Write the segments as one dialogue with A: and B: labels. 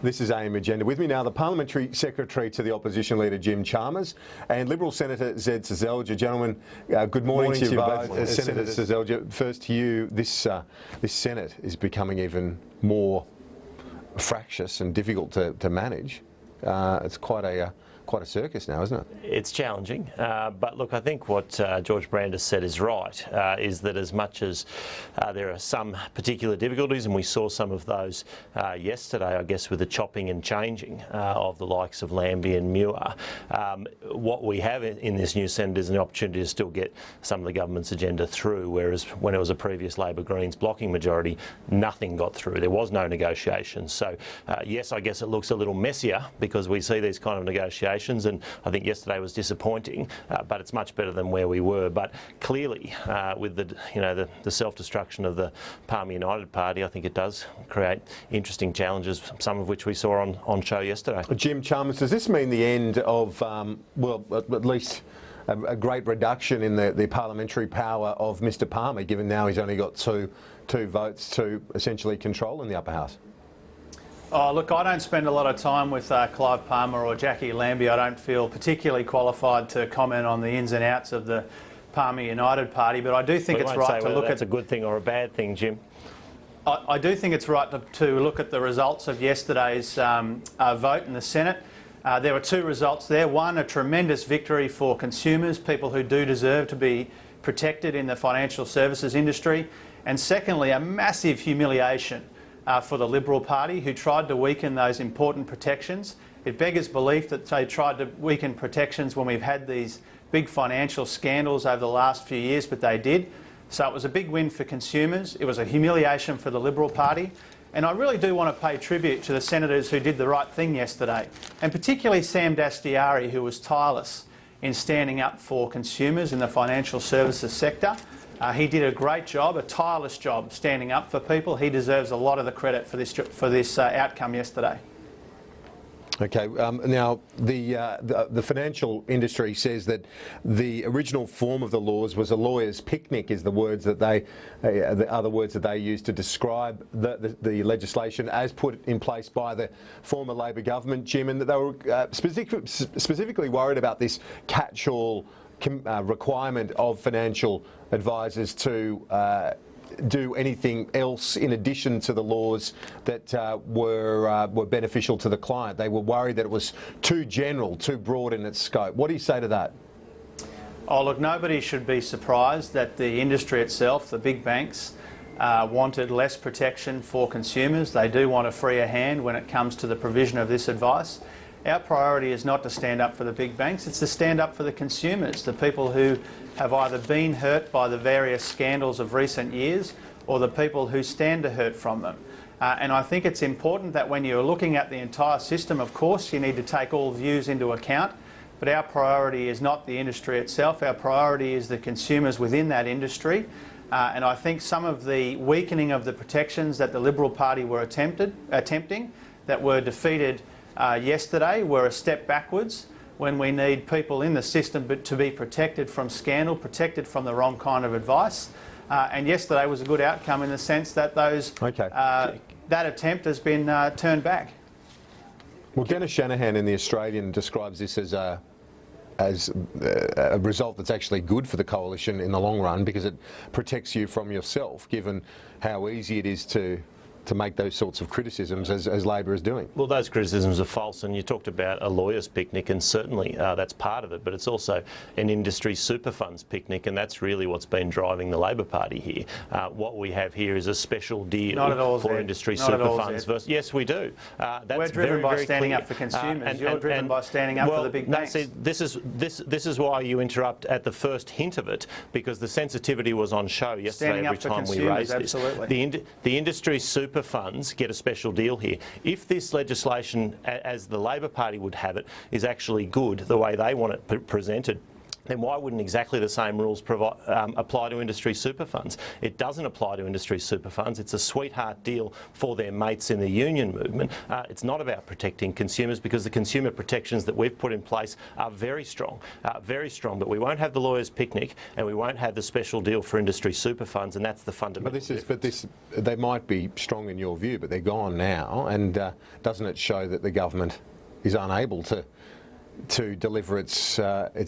A: This is AM Agenda. With me now, the Parliamentary Secretary to the Opposition Leader, Jim Chalmers, and Liberal Senator Zed Seselja. Gentlemen, good morning to you both. Senator Seselja, first to you. This Senate is becoming even more fractious and difficult to manage. It's quite a circus now, isn't it?
B: It's challenging, but look, I think what George Brandis said is right, is that as much as there are some particular difficulties, and we saw some of those yesterday, I guess, with the chopping and changing of the likes of Lambie and Muir, what we have in this new Senate is an opportunity to still get some of the government's agenda through, whereas when it was a previous Labor-Greens blocking majority, nothing got through. There was no negotiations. So, yes, I guess it looks a little messier because we see these kind of negotiations, and I think yesterday was disappointing, but it's much better than where we were. But clearly, with the self-destruction of the Palmer United Party, I think it does create interesting challenges, some of which we saw on show yesterday.
A: Jim Chalmers, does this mean the end of, well, at least a great reduction in the parliamentary power of Mr Palmer, given now he's only got two votes to essentially control in the upper house?
C: Oh, look, I don't spend a lot of time with Clive Palmer or Jackie Lambie. I don't feel particularly qualified to comment on the ins and outs of the Palmer United Party, but I do think it's right to look at...
B: That's a good thing or a bad thing, Jim.
C: I do think it's right to look at the results of yesterday's vote in the Senate. There were two results there. One, a tremendous victory for consumers, people who do deserve to be protected in the financial services industry. And secondly, a massive humiliation for the Liberal Party, who tried to weaken those important protections. It beggars belief that they tried to weaken protections when we've had these big financial scandals over the last few years, but they did. So it was a big win for consumers. It was a humiliation for the Liberal Party. And I really do want to pay tribute to the senators who did the right thing yesterday, and particularly Sam Dastyari, who was tireless in standing up for consumers in the financial services sector. He did a great job, a tireless job, standing up for people. He deserves a lot of the credit for this outcome yesterday.
A: Okay. Now, the financial industry says that the original form of the laws was a lawyer's picnic, is the words that the other words that they used to describe the legislation as put in place by the former Labor government, Jim, and that they were specifically worried about this catch-all requirement of financial advisors to do anything else in addition to the laws that were beneficial to the client. They were worried that it was too general, too broad in its scope. What do you say to that?
C: Oh, look, nobody should be surprised that the industry itself, the big banks, wanted less protection for consumers. They do want a freer hand when it comes to the provision of this advice. Our priority is not to stand up for the big banks, it's to stand up for the consumers, the people who have either been hurt by the various scandals of recent years or the people who stand to hurt from them. And I think it's important that when you're looking at the entire system, of course, you need to take all views into account, but our priority is not the industry itself, our priority is the consumers within that industry. And I think some of the weakening of the protections that the Liberal Party were attempting that were defeated yesterday were a step backwards when we need people in the system to be protected from scandal, protected from the wrong kind of advice. And yesterday was a good outcome in the sense that that attempt has been turned back.
A: Well, Dennis Shanahan in The Australian describes this as a result that's actually good for the coalition in the long run because it protects you from yourself, given how easy it is to make those sorts of criticisms as Labor is doing.
B: Well, those criticisms are false, and you talked about a lawyer's picnic, and certainly that's part of it, but it's also an industry super funds picnic, and that's really what's been driving the Labor Party here. What we have here is a special deal for industry super funds. Yes, we do.
C: We're driven by standing up for consumers. You're driven by standing up for the big banks.
B: See, this is why you interrupt at the first hint of it, because the sensitivity was on show yesterday every time we raised this. The industry super funds get a special deal here. If this legislation, as the Labor Party would have it, is actually good the way they want it presented, then why wouldn't exactly the same rules apply to industry super funds? It doesn't apply to industry super funds. It's a sweetheart deal for their mates in the union movement. It's not about protecting consumers, because the consumer protections that we've put in place are very strong, but we won't have the lawyers' picnic and we won't have the special deal for industry super funds, and that's the fundamental difference.
A: They might be strong in your view, but they're gone now, and doesn't it show that the government is unable to deliver its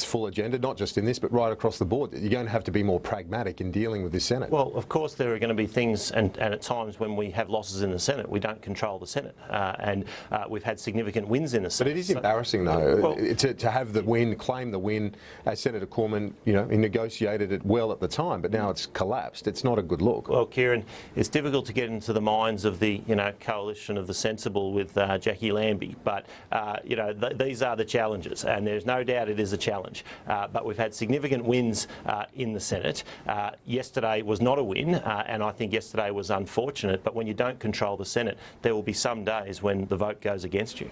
A: full agenda, not just in this, but right across the board? You're going to have to be more pragmatic in dealing with this Senate.
B: Well, of course there are going to be things, and at times when we have losses in the Senate, we don't control the Senate, and we've had significant wins in the Senate.
A: But it is embarrassing, though, to have the win, claim the win. As Senator Cormann, he negotiated it well at the time, but now it's collapsed. It's not a good look.
B: Well, Kieran, it's difficult to get into the minds of the coalition of the sensible with Jackie Lambie, but these are the challenges. And there's no doubt it is a challenge. But we've had significant wins in the Senate. Yesterday was not a win, and I think yesterday was unfortunate. But when you don't control the Senate, there will be some days when the vote goes against you.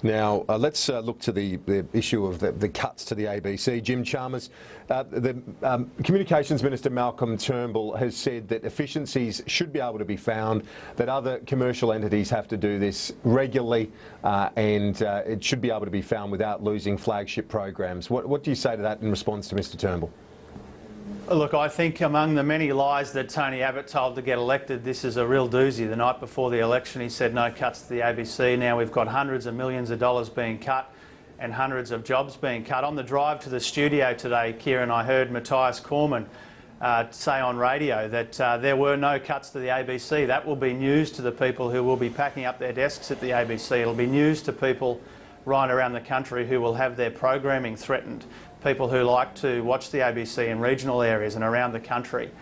A: Now, let's look to the issue of the cuts to the ABC. Jim Chalmers, the Communications Minister Malcolm Turnbull has said that efficiencies should be able to be found, that other commercial entities have to do this regularly, and it should be able to be found without losing flagship programs. What do you say to that in response to Mr Turnbull?
C: Look, I think among the many lies that Tony Abbott told to get elected, this is a real doozy. The night before the election, he said no cuts to the ABC. Now we've got hundreds of millions of dollars being cut and hundreds of jobs being cut. On the drive to the studio today, Kieran, I heard Matthias Cormann say on radio that there were no cuts to the ABC. That will be news to the people who will be packing up their desks at the ABC. It'll be news to people right around the country who will have their programming threatened. People who like to watch the ABC in regional areas and around the country.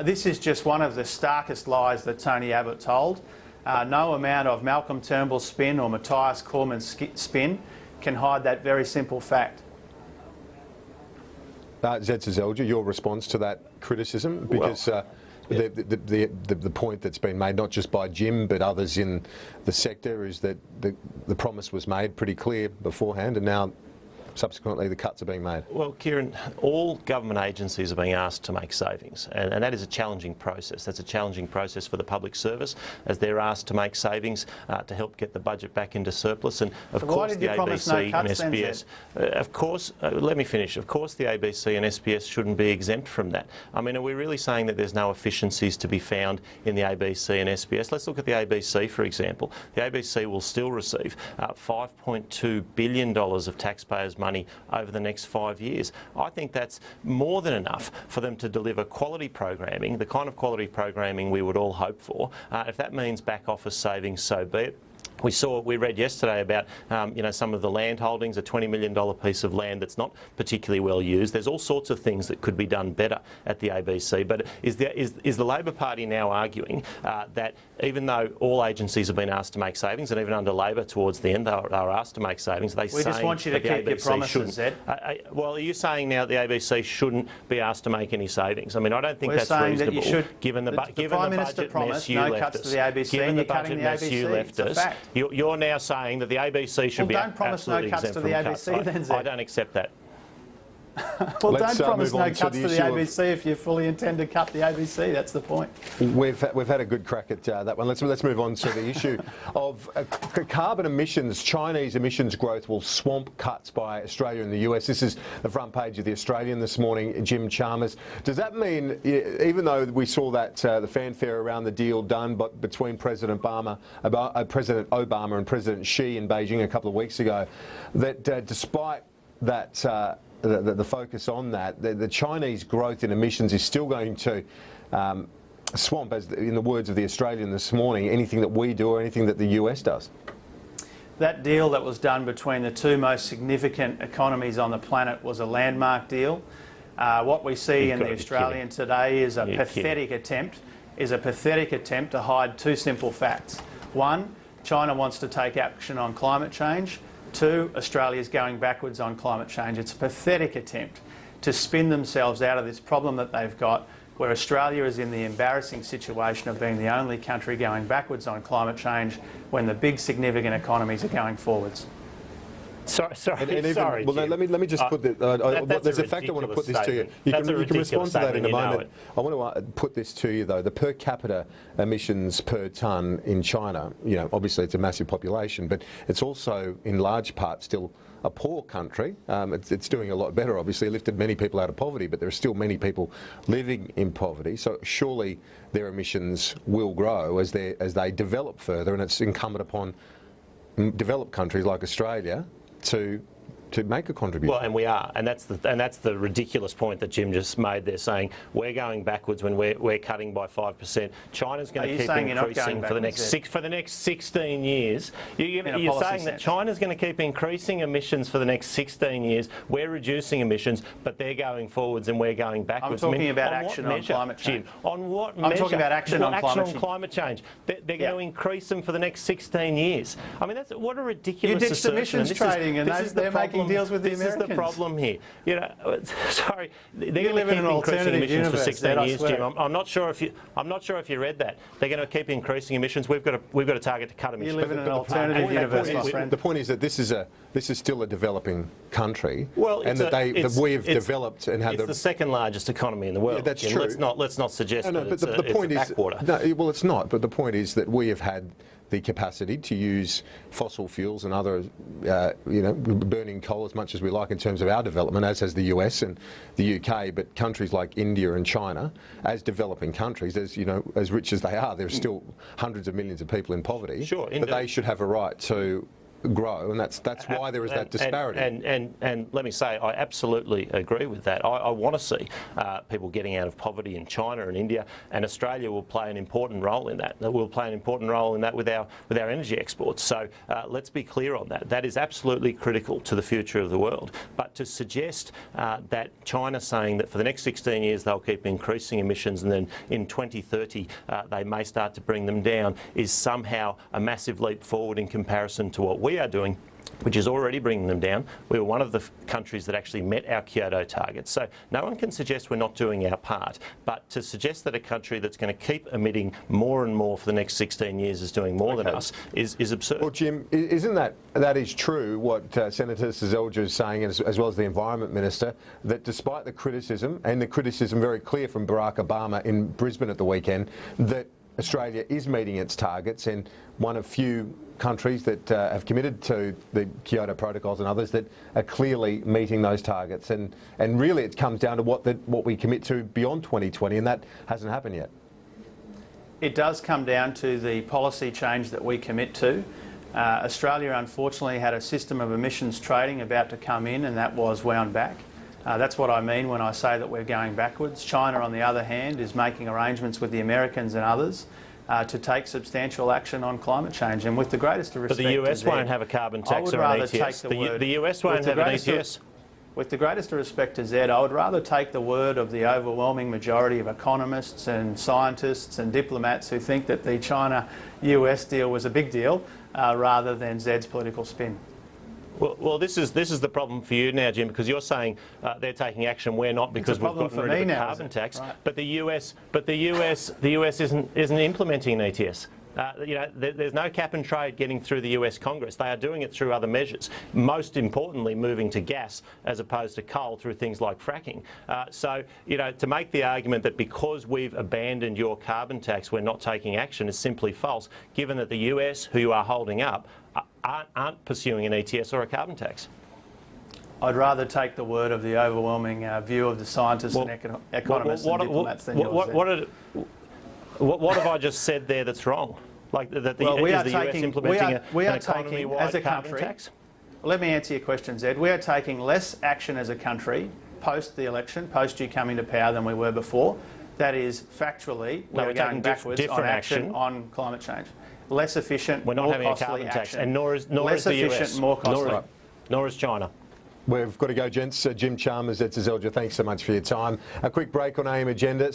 C: This is just one of the starkest lies that Tony Abbott told. No amount of Malcolm Turnbull's spin or Matthias Cormann's spin can hide that very simple fact.
A: Seselja, your response to that criticism? Because the point that's been made, not just by Jim but others in the sector, is that the promise was made pretty clear beforehand, and now subsequently the cuts are being made.
B: Well, Kieran, all government agencies are being asked to make savings, and that is a challenging process. That's a challenging process for the public service, as they're asked to make savings to help get the budget back into surplus. And of course the ABC and SBS, let me finish. Of course the ABC and SBS shouldn't be exempt from that. I mean, are we really saying that there's no efficiencies to be found in the ABC and SBS? Let's look at the ABC, for example. The ABC will still receive $5.2 billion of taxpayers' money over the next 5 years. I think that's more than enough for them to deliver quality programming, the kind of quality programming we would all hope for. If that means back office savings, so be it. We read yesterday about some of the land holdings, a $20 million piece of land that's not particularly well used. There's all sorts of things that could be done better at the ABC. But is the Labor Party now arguing that even though all agencies have been asked to make savings, and even under Labor towards the end they were asked to make savings, we
C: just want you to keep your promises, Zed.
B: Well, are you saying now that the ABC shouldn't be asked to make any savings? I mean, I don't think that's reasonable.
C: That you should,
B: given the budget mess you left us.
C: Given the budget mess you left us.
B: You're now saying that the ABC should be absolutely exempt from cuts.
C: Don't promise no cuts to the ABC then, Zed.
B: I don't accept that.
C: Well, don't promise no cuts to the ABC if you fully intend to cut the ABC. That's the point.
A: We've had a good crack at that one. Let's move on to the issue of carbon emissions. Chinese emissions growth will swamp cuts by Australia and the US. This is the front page of the Australian this morning. Jim Chalmers. Does that mean, even though we saw that the fanfare around the deal done, but between President Obama and President Xi in Beijing a couple of weeks ago, that despite that the focus on that, the Chinese growth in emissions is still going to swamp, as in the words of the Australian this morning, anything that we do or anything that the US does?
C: That deal that was done between the two most significant economies on the planet was a landmark deal. What we see in the Australian today is a pathetic attempt to hide two simple facts. One, China wants to take action on climate change. Two, Australia's going backwards on climate change. It's a pathetic attempt to spin themselves out of this problem that they've got, where Australia is in the embarrassing situation of being the only country going backwards on climate change when the big significant economies are going forwards.
B: Sorry.
A: Well, no, let me just put this. There's a fact I want to put this to you. You can respond to that in a moment. I want to put this to you though. The per capita emissions per tonne in China. Obviously it's a massive population, but it's also in large part still a poor country. It's doing a lot better, obviously, lifted many people out of poverty, but there are still many people living in poverty. So surely their emissions will grow as they develop further, and it's incumbent upon developed countries like Australia to make a contribution.
B: Well, and we are, and that's the ridiculous point that Jim just made there, saying we're going backwards when we're cutting by 5%. China's going to keep increasing for the next 16 years. You're saying that China's going to keep increasing emissions for the next 16 years. We're reducing emissions, but they're going forwards and we're going backwards.
C: I'm talking about action on climate change.
B: Jim, on what measure?
C: I'm talking about action on
B: climate change. They're going to increase them for the next 16 years. I mean, what a ridiculous
C: You ditched emissions trading, and they're making deals with the Americans.
B: This is the problem here. Sorry, they're
C: You
B: going to keep increasing emissions for 16 years,
C: Jim.
B: I'm not sure if you read that. They're going to keep increasing emissions. We've got a target to cut emissions.
C: You live in an alternative universe, my friend.
A: The point is that this is still a developing country,
B: well,
A: and that we've developed and had
B: the second largest economy in the world.
A: Yeah, that's
B: Jim.
A: true.
B: Let's not suggest that
A: it's a backwater. Well, it's not. But the point is that we have had the capacity to use fossil fuels and other, burning coal as much as we like in terms of our development, as has the US and the UK. But countries like India and China, as developing countries, as rich as they are, there's still hundreds of millions of people in poverty.
B: Sure,
A: but they should have a right to grow, and that's why there is that disparity.
B: And let me say, I absolutely agree with that. I want to see people getting out of poverty in China and India, and Australia will play an important role in that. We'll play an important role in that with our energy exports. So let's be clear on that. That is absolutely critical to the future of the world. But to suggest that China saying that for the next 16 years they'll keep increasing emissions and then in 2030 they may start to bring them down is somehow a massive leap forward in comparison to what we are doing, which is already bringing them down. We were one of the countries that actually met our Kyoto targets. So no one can suggest we're not doing our part. But to suggest that a country that's going to keep emitting more and more for the next 16 years is doing more than us is absurd.
A: Well, Jim, isn't that is true what Senator Seselja is saying, as well as the Environment Minister, that despite the criticism, and the criticism very clear from Barack Obama in Brisbane at the weekend, that Australia is meeting its targets, and one of few countries that have committed to the Kyoto protocols and others that are clearly meeting those targets. And really it comes down to what we commit to beyond 2020, and that hasn't happened yet.
C: It does come down to the policy change that we commit to. Australia unfortunately had a system of emissions trading about to come in, and that was wound back. That's what I mean when I say that we're going backwards. China, on the other hand, is making arrangements with the Americans and others to take substantial action on climate change. And with the greatest of respect,
B: but the US won't have a carbon tax or an ETS. The US won't have an ETS.
C: With the greatest of respect to Zed, I would rather take the word of the overwhelming majority of economists and scientists and diplomats who think that the China-US deal was a big deal, rather than Zed's political spin.
B: Well, this is the problem for you now, Jim, because you're saying they're taking action, we're not, because we've gotten rid of the carbon tax.
C: Right.
B: But the US isn't implementing an ETS. There's no cap and trade getting through the US Congress. They are doing it through other measures, most importantly moving to gas as opposed to coal through things like fracking. So to make the argument that because we've abandoned your carbon tax we're not taking action is simply false, given that the US, who you are holding up, aren't pursuing an ETS or a carbon tax.
C: I'd rather take the word of the overwhelming view of the scientists and economists and diplomats than yours.
B: What have I just said there that's wrong? Like that the US implementing an economy-wide carbon tax?
C: Let me answer your question, Zed. We are taking less action as a country post the election, post you coming to power, than we were before. That is factually, we're going backwards on action on climate change. Less efficient,
B: we're not
C: more
B: having
C: costly
B: a carbon tax,
C: action.
B: and nor is the US.
C: More costly.
B: Nor is China.
A: We've got to go, gents. Jim Chalmers, Seselja, thanks so much for your time. A quick break on AM Agenda.